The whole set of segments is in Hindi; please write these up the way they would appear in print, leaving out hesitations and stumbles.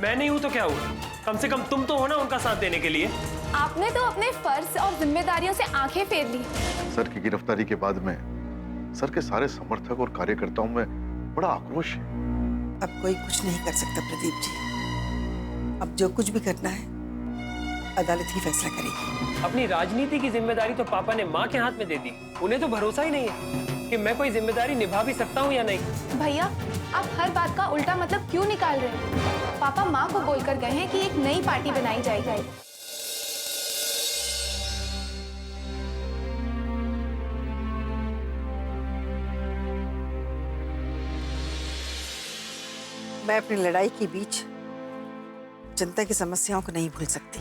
मैं नहीं हूं तो क्या हुआ? कम से कम तुम तो हो ना उनका साथ देने के लिए। आपने तो अपने फर्ज और जिम्मेदारियों से आंखें फेर ली। सर की गिरफ्तारी के बाद में सर के सारे समर्थक और कार्यकर्ताओं में बड़ा आक्रोश है। अब कोई कुछ नहीं कर सकता प्रदीप जी। अब जो कुछ भी करना है अदालत ही फैसला करेगी। अपनी राजनीति की जिम्मेदारी तो पापा ने माँ के हाथ में दे दी। उन्हें तो भरोसा ही नहीं है कि मैं कोई जिम्मेदारी निभा भी सकता हूँ या नहीं। भैया, आप हर बात का उल्टा मतलब क्यों निकाल रहे हैं? पापा माँ को बोलकर गए हैं कि एक नई पार्टी बनाई जाएगी। मैं अपनी लड़ाई के बीच जनता की समस्याओं को नहीं भूल सकती,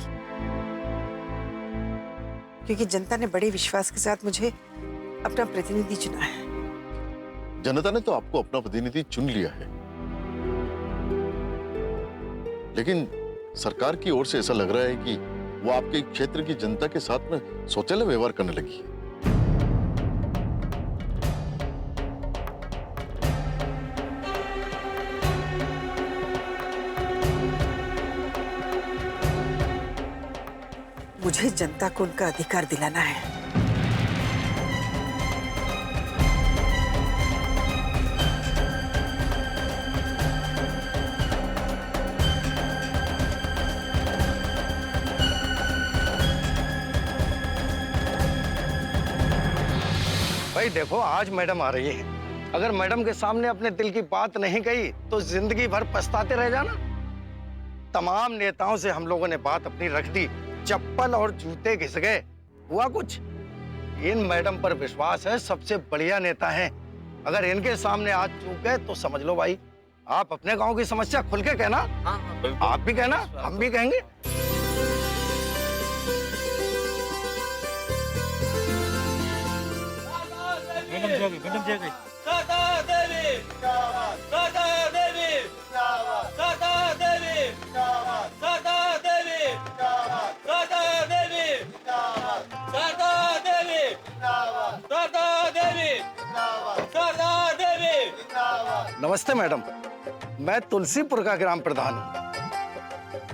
क्योंकि जनता ने बड़े विश्वास के साथ मुझे अपना प्रतिनिधि चुना है। जनता ने तो आपको अपना प्रतिनिधि चुन लिया है, लेकिन सरकार की ओर से ऐसा लग रहा है कि वो आपके क्षेत्र की जनता के साथ में शौचालय व्यवहार करने लगी है। मुझे जनता को उनका अधिकार दिलाना है। भाई देखो, आज मैडम आ रही है। अगर मैडम के सामने अपने दिल की बात नहीं कही तो जिंदगी भर पछताते रह जाना। तमाम नेताओं से हम लोगों ने बात अपनी रख दी, चप्पल और जूते घिस गए। हुआ कुछ? इन मैडम पर विश्वास है, सबसे बढ़िया नेता हैं। अगर इनके सामने आज चूक गए तो समझ लो भाई, आप अपने गांव की समस्या खुल के कहना। आप भी कहना, हम भी कहेंगे। मैडम जी आ गई। नमस्ते मैडम, मैं तुलसीपुर का ग्राम प्रधान हूँ।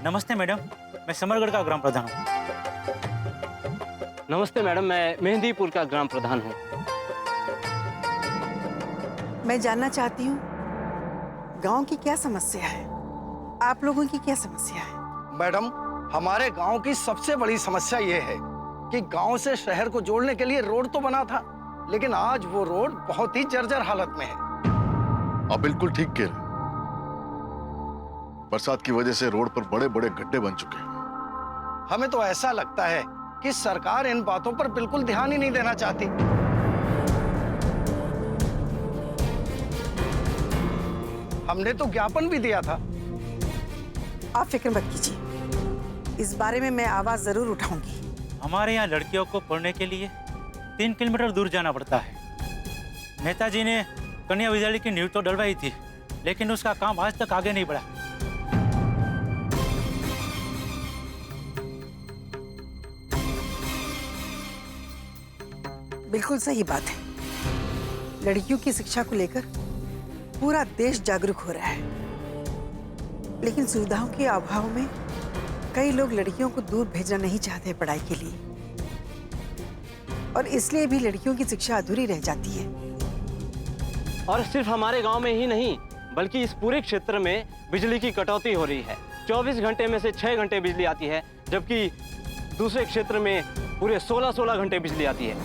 नमस्ते मैडम, मैं समरगढ़ का ग्राम प्रधान हूँ। नमस्ते मैडम, मैं मेहंदीपुर का ग्राम प्रधान हूँ। मैं जानना चाहती हूँ गांव की क्या समस्या है, आप लोगों की क्या समस्या है? मैडम, हमारे गांव की सबसे बड़ी समस्या ये है कि गांव से शहर को जोड़ने के लिए रोड तो बना था, लेकिन आज वो रोड बहुत ही जर्जर हालत में है। आप बिल्कुल ठीक कह रहे हैं। बरसात की वजह से रोड पर बड़े बड़े गड्ढे बन चुके हैं। हमें तो ऐसा लगता है कि सरकार इन बातों पर बिल्कुल ध्यान ही नहीं देना चाहती। हमने तो ज्ञापन भी दिया था। आप फिक्र मत कीजिए, इस बारे में मैं आवाज जरूर उठाऊंगी। हमारे यहाँ लड़कियों को पढ़ने के लिए 3 किलोमीटर दूर जाना पड़ता है। नेताजी ने कन्या विद्यालय की नींव तो डलवाई थी, लेकिन उसका काम आज तक आगे नहीं बढ़ा। बिल्कुल सही बात है, लड़कियों की शिक्षा को लेकर पूरा देश जागरूक हो रहा है, लेकिन सुविधाओं के अभाव में कई लोग लड़कियों को दूर भेजना नहीं चाहते पढ़ाई के लिए, और इसलिए भी लड़कियों की शिक्षा अधूरी रह जाती है। और सिर्फ हमारे गांव में ही नहीं, बल्कि इस पूरे क्षेत्र में बिजली की कटौती हो रही है। 24 घंटे में से 6 घंटे बिजली आती है, जबकि दूसरे क्षेत्र में पूरे 16-16 घंटे बिजली आती है।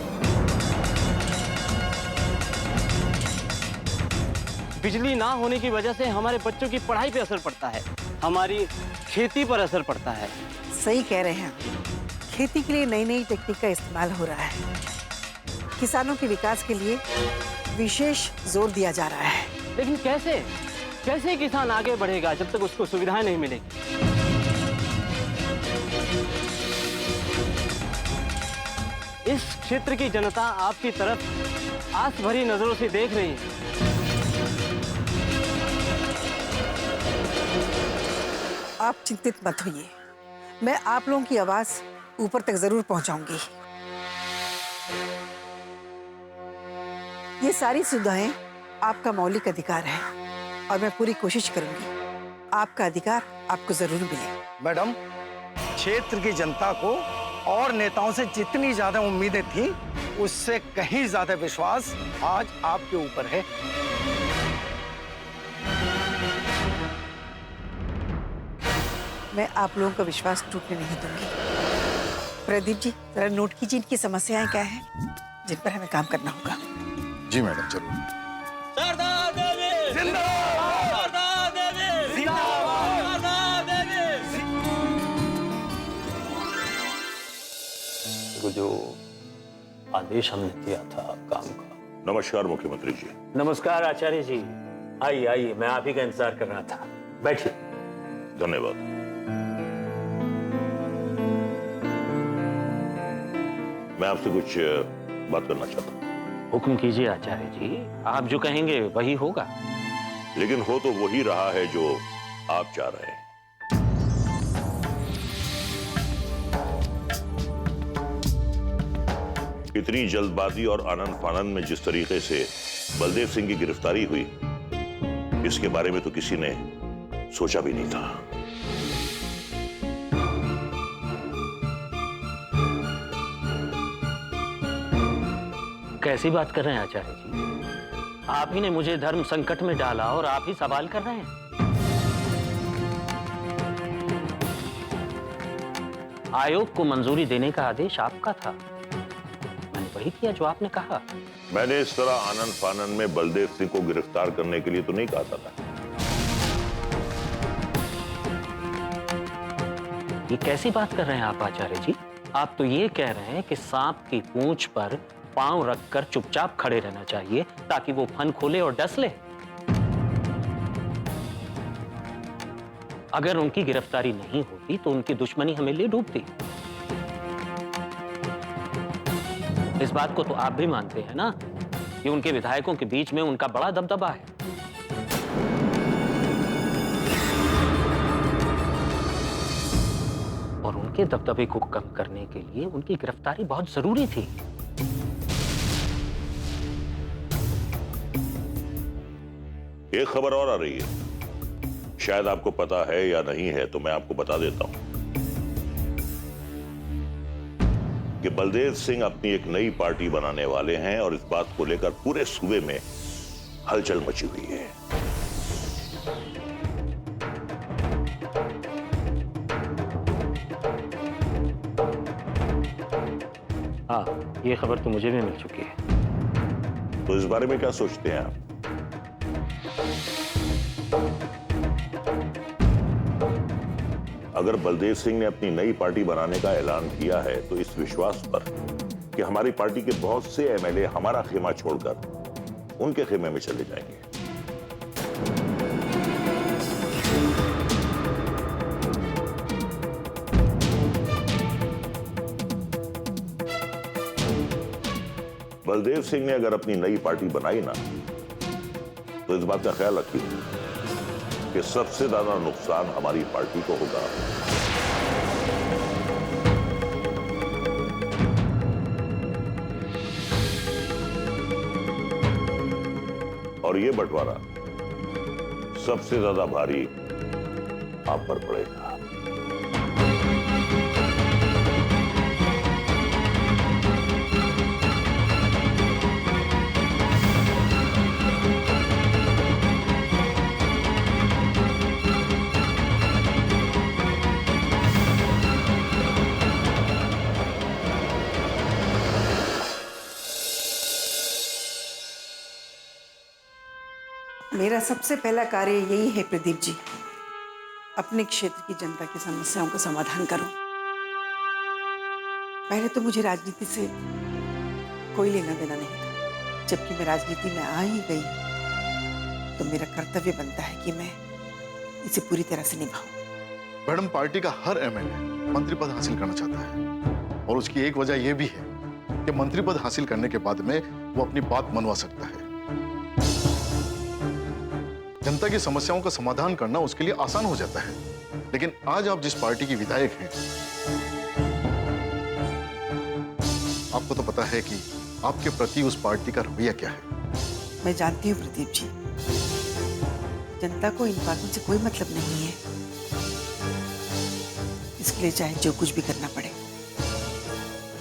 बिजली ना होने की वजह से हमारे बच्चों की पढ़ाई पे असर पड़ता है, हमारी खेती पर असर पड़ता है। सही कह रहे हैं, खेती के लिए नई नई टेक्निक का इस्तेमाल हो रहा है। किसानों के विकास के लिए विशेष जोर दिया जा रहा है। लेकिन कैसे किसान आगे बढ़ेगा जब तक उसको सुविधाएं नहीं मिलेगी? इस क्षेत्र की जनता आपकी तरफ आस भरी नजरों से देख रही है। आप चिंतित मत होइए, मैं आप लोगों की आवाज ऊपर तक जरूर पहुंचाऊंगी। ये सारी सुविधाएं आपका मौलिक अधिकार है और मैं पूरी कोशिश करूंगी आपका अधिकार आपको जरूर मिले। मैडम, क्षेत्र की जनता को और नेताओं से जितनी ज्यादा उम्मीदें थी, उससे कहीं ज्यादा विश्वास आज आपके ऊपर है। मैं आप लोगों का विश्वास टूटने नहीं दूंगी। प्रदीप जी, जरा नोट कीजिए इनकी समस्याएं क्या हैं, जिन पर हमें काम करना होगा। जी मैडम, जरूर। जो आदेश हमने दिया था काम का। नमस्कार मुख्यमंत्री जी। नमस्कार आचार्य जी। आइए आइए, मैं आप ही का इंतजार कर रहा था। बैठिए। धन्यवाद। मैं आपसे कुछ बात करना चाहता हूँ। हुक्म कीजिए आचार्य जी, आप जो कहेंगे वही होगा। लेकिन हो तो वही रहा है जो आप चाह रहे हैं। इतनी जल्दबाजी और आनंद फानंद में जिस तरीके से बलदेव सिंह की गिरफ्तारी हुई, इसके बारे में तो किसी ने सोचा भी नहीं था। कैसी बात कर रहे हैं आचार्य जी? आप ही ने मुझे धर्म संकट में डाला और आप ही सवाल कर रहे हैं। आयोग को मंजूरी देने का आदेश आपका था, वही किया जो आपने कहा। मैंने इस तरह आनंद फानंद में बलदेव सिंह को गिरफ्तार करने के लिए तो नहीं कहा था। ये कैसी बात कर रहे हैं आप आचार्य जी? आप तो ये कह रहे हैं कि सांप की पूंछ पर पांव रखकर चुपचाप खड़े रहना चाहिए ताकि वो फन खोले और डस ले। अगर उनकी गिरफ्तारी नहीं होती तो उनकी दुश्मनी हमें ले डूबती। इस बात को तो आप भी मानते हैं ना कि उनके विधायकों के बीच में उनका बड़ा दबदबा है। और उनके दबदबे को कम करने के लिए उनकी गिरफ्तारी बहुत जरूरी थी। एक खबर और आ रही है, शायद आपको पता है या नहीं है, तो मैं आपको बता देता हूं कि बलदेव सिंह अपनी एक नई पार्टी बनाने वाले हैं और इस बात को लेकर पूरे सूबे में हलचल मची हुई है। हाँ, ये खबर तो मुझे भी मिल चुकी है। तो इस बारे में क्या सोचते हैं आप? अगर बलदेव सिंह ने अपनी नई पार्टी बनाने का ऐलान किया है तो इस विश्वास पर कि हमारी पार्टी के बहुत से एमएलए हमारा खेमा छोड़कर उनके खेमे में चले जाएंगे। बलदेव सिंह ने अगर अपनी नई पार्टी बनाई ना, तो इस बात का ख्याल रखिए कि सबसे ज्यादा नुकसान हमारी पार्टी को होगा। और ये बंटवारा सबसे ज्यादा भारी आप पर पड़ेगा। मेरा सबसे पहला कार्य यही है प्रदीप जी, अपने क्षेत्र की जनता की समस्याओं का समाधान करूं। पहले तो मुझे राजनीति से कोई लेना देना नहीं था, जबकि मैं राजनीति में आ ही गई तो मेरा कर्तव्य बनता है कि मैं इसे पूरी तरह से निभाऊं। मैडम, पार्टी का हर एमएलए मंत्री पद हासिल करना चाहता है और उसकी एक वजह यह भी है कि मंत्री पद हासिल करने के बाद में वो अपनी बात मनवा सकता है। जनता की समस्याओं का समाधान करना उसके लिए आसान हो जाता है। लेकिन आज आप जिस पार्टी की विधायक हैं, आपको तो पता है कि आपके प्रति उस पार्टी का रवैया क्या है। मैं जानती हूँ प्रदीप जी, जनता को इन बातों से कोई मतलब नहीं है। इसके लिए चाहे जो कुछ भी करना पड़े,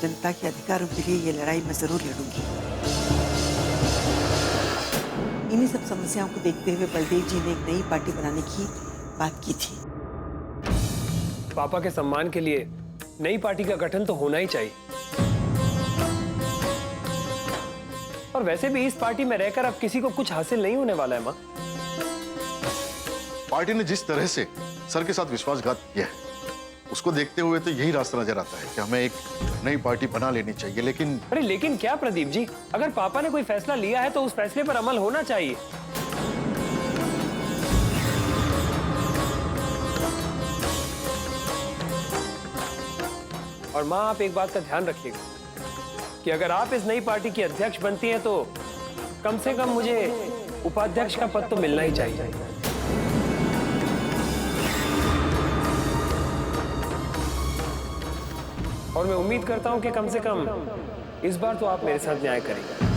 जनता के अधिकारों के लिए ये लड़ाई मैं जरूर लड़ूंगी। इन्हीं सब समस्याओं को देखते हुए बलदेव जी ने एक नई पार्टी बनाने की बात की थी। पापा के सम्मान के लिए नई पार्टी का गठन तो होना ही चाहिए। और वैसे भी इस पार्टी में रहकर अब किसी को कुछ हासिल नहीं होने वाला है माँ। पार्टी ने जिस तरह से सर के साथ विश्वासघात किया है, उसको देखते हुए तो यही रास्ता नजर आता है कि हमें एक नई पार्टी बना लेनी चाहिए। लेकिन अरे लेकिन क्या प्रदीप जी, अगर पापा ने कोई फैसला लिया है तो उस फैसले पर अमल होना चाहिए। और माँ, आप एक बात का ध्यान रखिएगा कि अगर आप इस नई पार्टी की अध्यक्ष बनती हैं तो कम से कम मुझे उपाध्यक्ष का पद तो मिलना ही चाहिए। और मैं उम्मीद करता हूं कि कम से कम इस बार तो आप मेरे साथ न्याय करेंगे।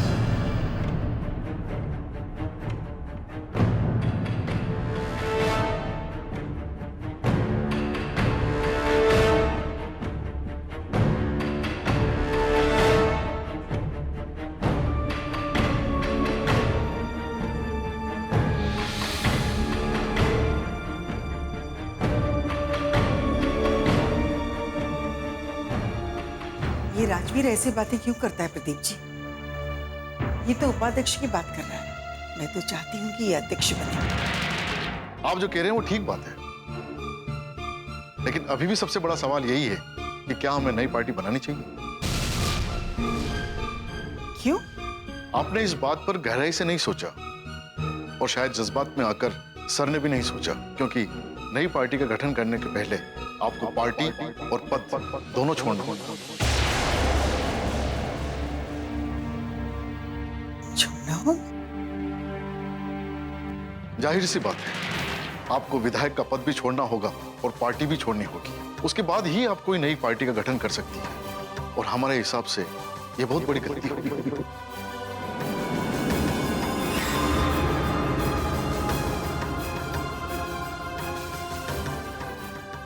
ये राजवीर ऐसी बातें क्यों करता है प्रदीप जी? ये तो उपाध्यक्ष की बात कर रहा है। मैं तो चाहती हूँ कि ये अध्यक्ष बने। आप जो कह रहे हैं वो ठीक बात है, लेकिन अभी भी सबसे बड़ा सवाल यही है कि क्या हमें नई पार्टी बनानी चाहिए। क्यों? आपने इस बात पर गहराई से नहीं सोचा और शायद जज्बात में आकर सर ने भी नहीं सोचा, क्योंकि नई पार्टी का गठन करने के पहले आपको पार्टी और पद दोनों छोड़ना होगा। छोड़ना हो? जाहिर सी बात है, आपको विधायक का पद भी छोड़ना होगा और पार्टी भी छोड़नी होगी। उसके बाद ही आप कोई नई पार्टी का गठन कर सकती है और हमारे हिसाब से ये बहुत बड़ी गलती होगी।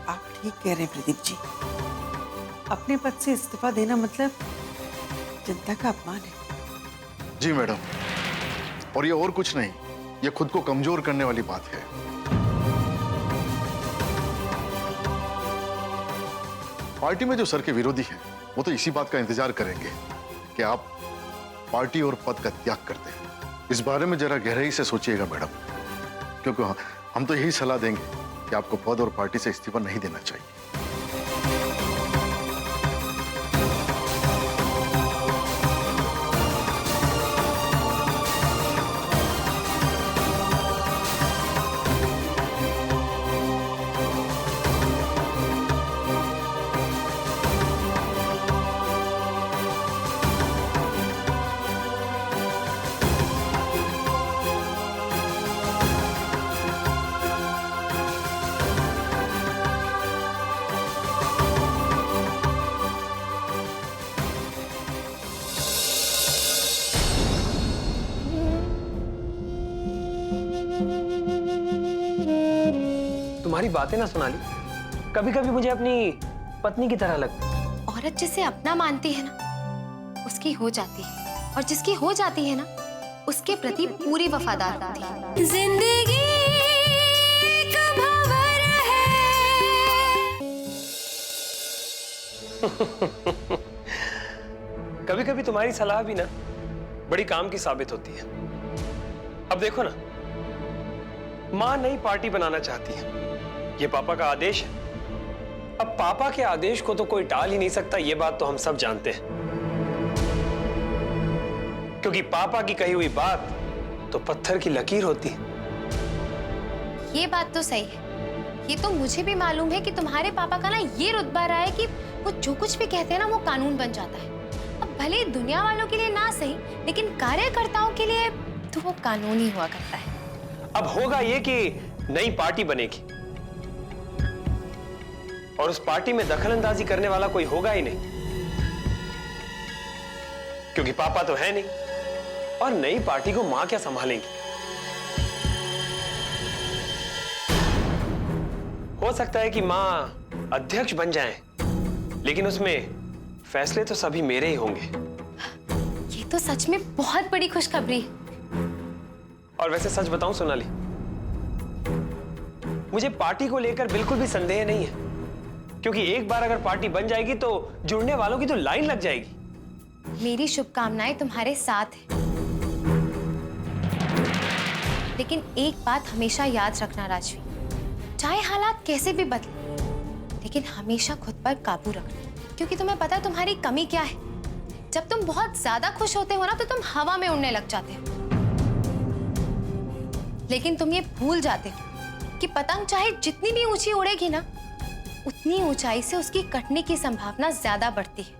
आप ठीक कह रहे हैं प्रदीप जी। अपने पद से इस्तीफा देना मतलब जनता का अपमान है। जी मैडम, और ये और कुछ नहीं, ये खुद को कमजोर करने वाली बात है। पार्टी में जो सर के विरोधी हैं, वो तो इसी बात का इंतजार करेंगे कि आप पार्टी और पद का त्याग करते हैं। इस बारे में जरा गहराई से सोचिएगा मैडम, क्योंकि हम तो यही सलाह देंगे कि आपको पद और पार्टी से इस्तीफा नहीं देना चाहिए। तुम्हारी बातें ना सोनाली, कभी कभी मुझे अपनी पत्नी की तरह लगती है। औरत जिसे अपना मानती है ना, उसकी हो जाती है, और जिसकी हो जाती है ना, उसके प्रति पूरी वफादार होती है। जिंदगी एक भंवर है। कभी कभी तुम्हारी सलाह भी ना बड़ी काम की साबित होती है। अब देखो ना, मां नई पार्टी बनाना चाहती है, ये पापा का आदेश है। अब पापा के आदेश को तो कोई टाल ही नहीं सकता, ये बात तो हम सब जानते हैं, क्योंकि पापा की कही हुई बात तो पत्थर की लकीर होती है। ये बात तो सही है। ये तो मुझे भी मालूम है कि तुम्हारे पापा का ना ये रुतबा रहा है कि वो जो कुछ भी कहते हैं ना, वो कानून बन जाता है। अब भले दुनिया वालों के लिए ना सही, लेकिन कार्यकर्ताओं के लिए तो वो कानून ही हुआ करता है। अब होगा ये कि नई पार्टी बनेगी और उस पार्टी में दखलंदाजी करने वाला कोई होगा ही नहीं, क्योंकि पापा तो है नहीं, और नई पार्टी को मां क्या संभालेंगी। हो सकता है कि माँ अध्यक्ष बन जाएं, लेकिन उसमें फैसले तो सभी मेरे ही होंगे। ये तो सच में बहुत बड़ी खुशखबरी है। और वैसे सच बताऊं सोनाली, मुझे पार्टी को लेकर बिल्कुल भी संदेह नहीं है, क्योंकि एक बार अगर पार्टी बन जाएगी तो जुड़ने वालों की तो लाइन लग जाएगी। मेरी शुभकामनाएं तुम्हारे साथ हैं। लेकिन एक बात हमेशा याद रखना राजवी, चाहे हालात कैसे भी बदले, लेकिन हमेशा खुद पर काबू रखना, क्योंकि तुम्हें पता है तुम्हारी कमी क्या है। जब तुम बहुत ज्यादा खुश होते हो ना तो तुम हवा में उड़ने लग जाते हो, लेकिन तुम ये भूल जाते हो कि पतंग चाहे जितनी भी ऊंची उड़ेगी ना, उतनी ऊंचाई से उसकी कटने की संभावना ज्यादा बढ़ती है,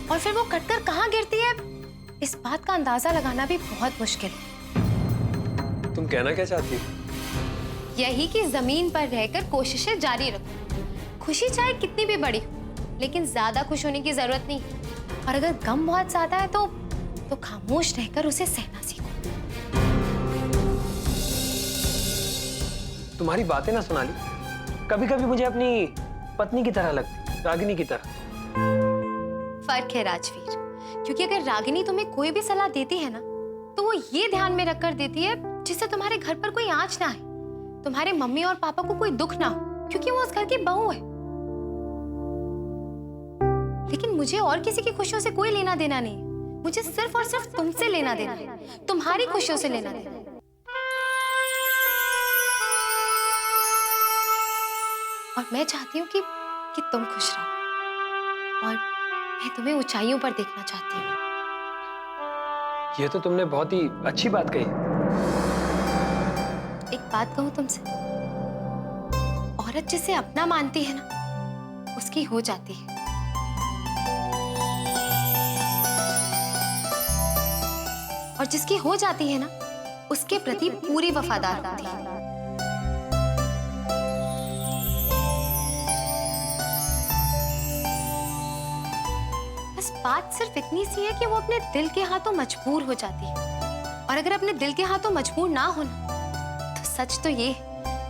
और फिर वो कटकर कहां गिरती है इस बात का अंदाजा लगाना भी बहुत मुश्किल है। तुम कहना क्या चाहती हो? यही कि जमीन पर रहकर कोशिशें जारी रखो। खुशी चाहे कितनी भी बड़ी हो, लेकिन ज्यादा खुश होने की जरूरत नहीं, और अगर गम बहुत ज्यादा है तो खामोश रहकर उसे सहना सीखो। तुम्हारी बातें ना सोनाली कभी कभी मुझे अपनी पत्नी की तरह लगती, रागिनी की तरह। फर्क है राजवीर, क्योंकि अगर रागिनी तुम्हें कोई भी सलाह देती है ना तो वो ये ध्यान में रखकर देती है जिससे तुम्हारे घर पर कोई आंच ना आए, तुम्हारे मम्मी और पापा को कोई दुख ना हो, क्योंकि वो उस घर की बहू है। लेकिन मुझे और किसी की खुशियों से कोई लेना देना नहीं, मुझे सिर्फ और सिर्फ तुमसे लेना देना है, तुम्हारी खुशियों से लेना देना। और मैं चाहती हूँ कि तुम खुश रहो, और मैं तुम्हें ऊंचाइयों पर देखना चाहती हूँ। ये तो तुमने बहुत ही अच्छी बात कही। एक बात कहूँ तुमसे, औरत जिसे अपना मानती है ना, उसकी हो जाती है। और जिसकी हो जाती है ना, उसके प्रति पूरी वफादार होती है। बस बात सिर्फ इतनी सी है कि वो अपने दिल के हाथों मजबूर हो जाती है, और अगर अपने दिल के हाथों मजबूर ना होना, तो सच तो ये है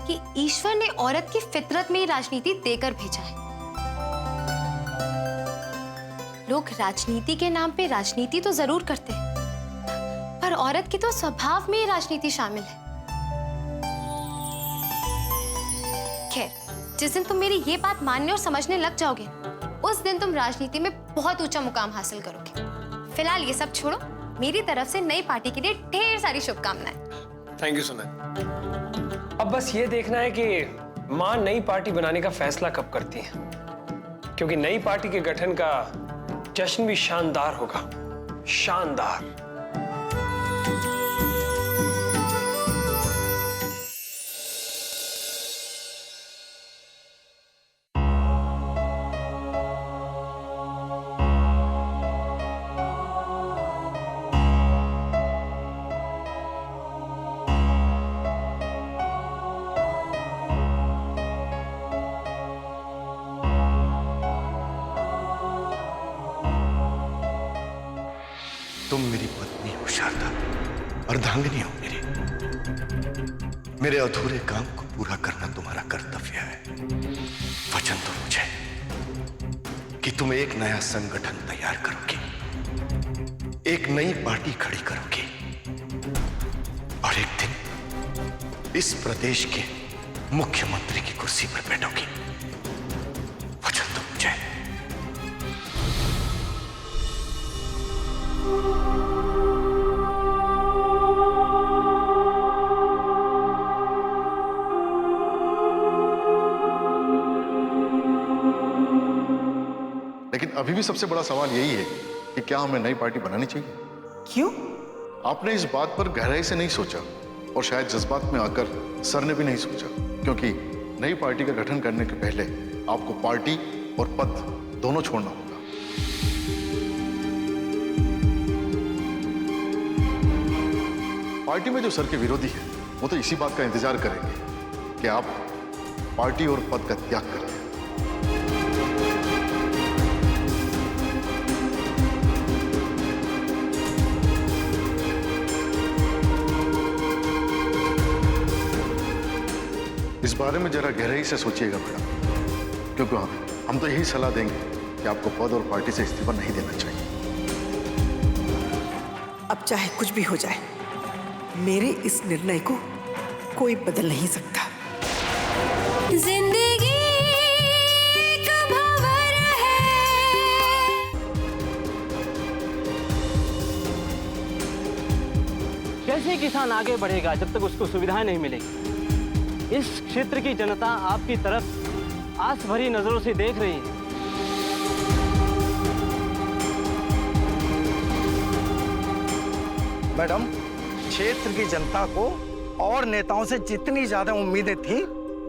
कि ईश्वर ने औरत की फितरत में ही राजनीति देकर भेजा है। लोग राजनीति के नाम पे राजनीति तो जरूर करते हैं, पर औरत के तो स्वभाव में ही राजनीति शामिल है। खैर, जिस दिन तुम मेरी ये बात मानने और समझने लग जाओगे, उस दिन तुम राजनीति में बहुत ऊंचा मुकाम हासिल करोगे। फिलहाल ये सब छोड़ो, मेरी तरफ से नई पार्टी के लिए ढेर सारी शुभकामनाएं। Thank you Sonali. अब बस ये देखना है कि माँ नई पार्टी बनाने का फैसला कब करती है, क्योंकि नई पार्टी के गठन का जश्न भी शानदार होगा, शानदार। तुम मेरी पत्नी हो शारदा, अर्धांगिनी हो मेरे अधूरे काम को पूरा करना तुम्हारा कर्तव्य है। वचन दो मुझे कि तुम एक नया संगठन तैयार करोगे, एक नई पार्टी खड़ी करोगे, और एक दिन इस प्रदेश के मुख्यमंत्री की कुर्सी पर बैठोगी। वचन दो मुझे। लेकिन अभी भी सबसे बड़ा सवाल यही है कि क्या हमें नई पार्टी बनानी चाहिए? क्यों? आपने इस बात पर गहराई से नहीं सोचा, और शायद जज्बात में आकर सर ने भी नहीं सोचा, क्योंकि नई पार्टी का गठन करने के पहले आपको पार्टी और पद दोनों छोड़ना होगा। पार्टी में जो सर के विरोधी हैं, वो तो इसी बात का इंतजार करेंगे कि आप पार्टी और पद का त्याग करें। इस बारे में जरा गहराई से सोचिएगा मैडम, क्योंकि हम तो यही सलाह देंगे कि आपको पद और पार्टी से इस्तीफा नहीं देना चाहिए। अब चाहे कुछ भी हो जाए, मेरे इस निर्णय को कोई बदल नहीं सकता। जिंदगी एक भंवर है। कैसे किसान आगे बढ़ेगा जब तक उसको सुविधाएं नहीं मिलेगी? इस क्षेत्र की जनता आपकी तरफ आस भरी नजरों से देख रही है। मैडम, क्षेत्र की जनता को और नेताओं से जितनी ज्यादा उम्मीदें थी,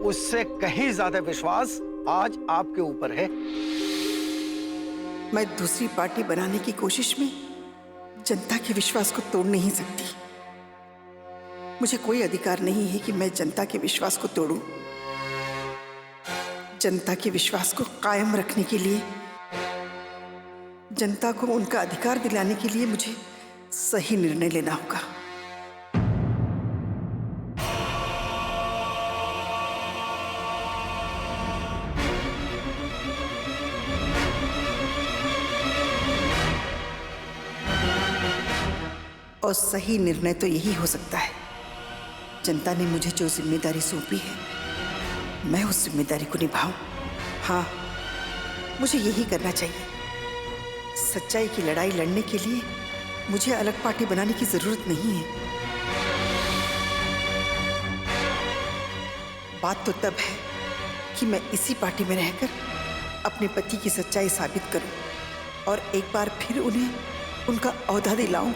उससे कहीं ज्यादा विश्वास आज आपके ऊपर है। मैं दूसरी पार्टी बनाने की कोशिश में जनता के विश्वास को तोड़ नहीं सकती। मुझे कोई अधिकार नहीं है कि मैं जनता के विश्वास को तोड़ूं। जनता के विश्वास को कायम रखने के लिए, जनता को उनका अधिकार दिलाने के लिए मुझे सही निर्णय लेना होगा। और सही निर्णय तो यही हो सकता है, जनता ने मुझे जो जिम्मेदारी सौंपी है, मैं उस जिम्मेदारी को निभाऊं। हाँ, मुझे यही करना चाहिए। सच्चाई की लड़ाई लड़ने के लिए मुझे अलग पार्टी बनाने की जरूरत नहीं है। बात तो तब है कि मैं इसी पार्टी में रहकर अपने पति की सच्चाई साबित करूं और एक बार फिर उन्हें उनका ओहदा दिलाऊं।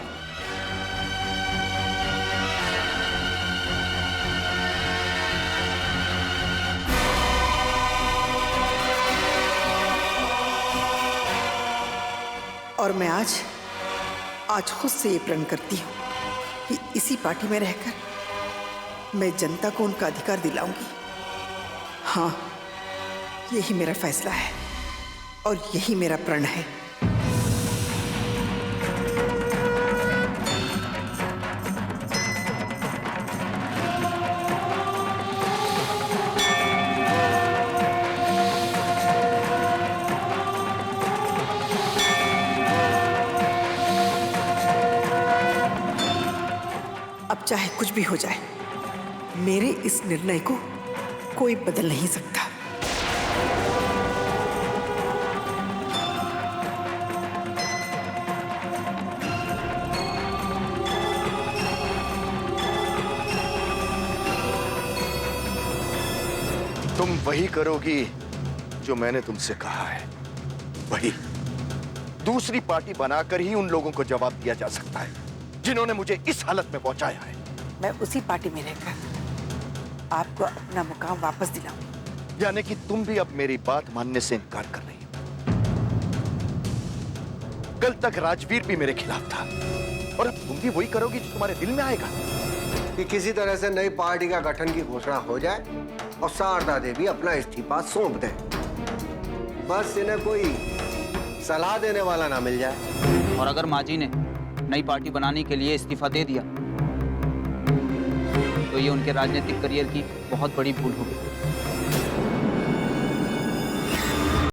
और मैं आज खुद से ये प्रण करती हूँ कि इसी पार्टी में रहकर मैं जनता को उनका अधिकार दिलाऊंगी। हाँ, यही मेरा फैसला है और यही मेरा प्रण है। अब चाहे कुछ भी हो जाए, मेरे इस निर्णय को कोई बदल नहीं सकता। तुम वही करोगी जो मैंने तुमसे कहा है, वही। दूसरी पार्टी बनाकर ही उन लोगों को जवाब दिया जा सकता है जिन्होंने मुझे इस हालत में पहुंचाया है। मैं उसी पार्टी में रहकर आपको अपना मुकाम वापस दिलाऊं। यानी कि तुम भी अब मेरी बात मानने से इनकार कर रही हो। कल तक राजवीर भी मेरे खिलाफ था और अब तुम भी वही करोगी जो तुम्हारे दिल में आएगा। कि किसी तरह से नई पार्टी का गठन की घोषणा हो जाए और शारदा देवी अपना इस्तीफा सौंप दें। बस इन्हें कोई सलाह देने वाला ना मिल जाए। और अगर माँ जी ने नई पार्टी बनाने के लिए इस्तीफा दे दिया तो ये उनके राजनीतिक करियर की बहुत बड़ी भूल होगी।